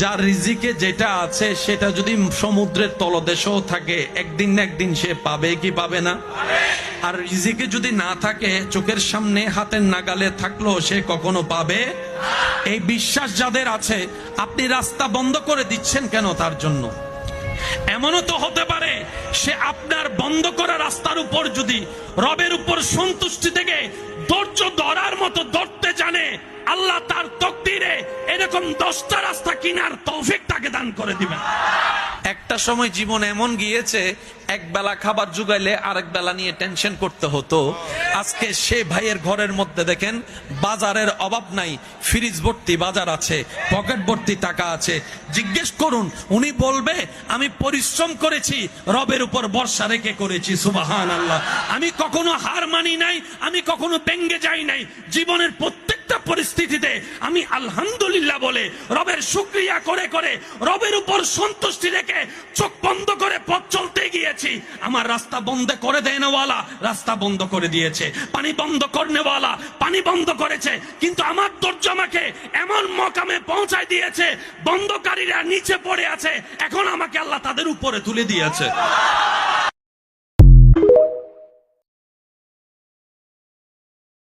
যার রিজিকে যেটা আছে সেটা যদি সমুদ্রের তলদেশেও থাকে একদিন না একদিন সে পাবে কি পাবে না? আর রিজিকে যদি না থাকে চোখের সামনে হাতের নাগালে থাকলো সে কখনো পাবে? এই বিশ্বাস যাদের আছে, আপনি রাস্তা বন্ধ করে দিচ্ছেন কেন তার জন্য? এমনও তো হতে পারে সে আপনার বন্ধ করা রাস্তার উপর যদি রবের উপর সন্তুষ্টি থেকে ধৈর্য ধরার মতো ধরতে জানে, আল্লাহ তার তকদিরে এরকম 10টা রাস্তা কিনার তৌফিক তাকে দান করে দিবেন। একটা সময় জীবন এমন গিয়েছে, এক বেলা খাবার জুগাইলে আরেক বেলা নিয়ে টেনশন করতে হতো। আজকে সে ভাইয়ের ঘরের মধ্যে দেখেন বাজারের অভাব নাই, ফ্রিজ ভর্তি বাজার আছে, পকেট ভর্তি টাকা আছে। জিজ্ঞেস করুন, উনি বলবে আমি পরিশ্রম করেছি, রবের উপর ভরসা রেখে করেছি। সুবহানাল্লাহ। আমি কখনো হার মানি নাই, আমি কখনো ভেঙ্গে যাই নাই। জীবনের প্রত্যেকটা পরিস্থিতিতে আমি আলহামদুলিল্লাহ বলে রবের শুকরিয়া করে করে রবের উপর সন্তুষ্টি রেখে চোখ বন্ধ করে পথ চলতে গিয়েছি। আমার রাস্তা বন্ধ করে দেনেওয়ালা রাস্তা বন্ধ করে দিয়েছে, পানি বন্ধ করনেওয়ালা পানি বন্ধ করেছে, কিন্তু আমার ধৈর্য আমাকে এমন মকামে পৌঁছায় দিয়েছে, বন্ধকারীরা নিচে পড়ে আছে, এখন আমাকে আল্লাহ তাদের উপরে তুলে দিয়েছে।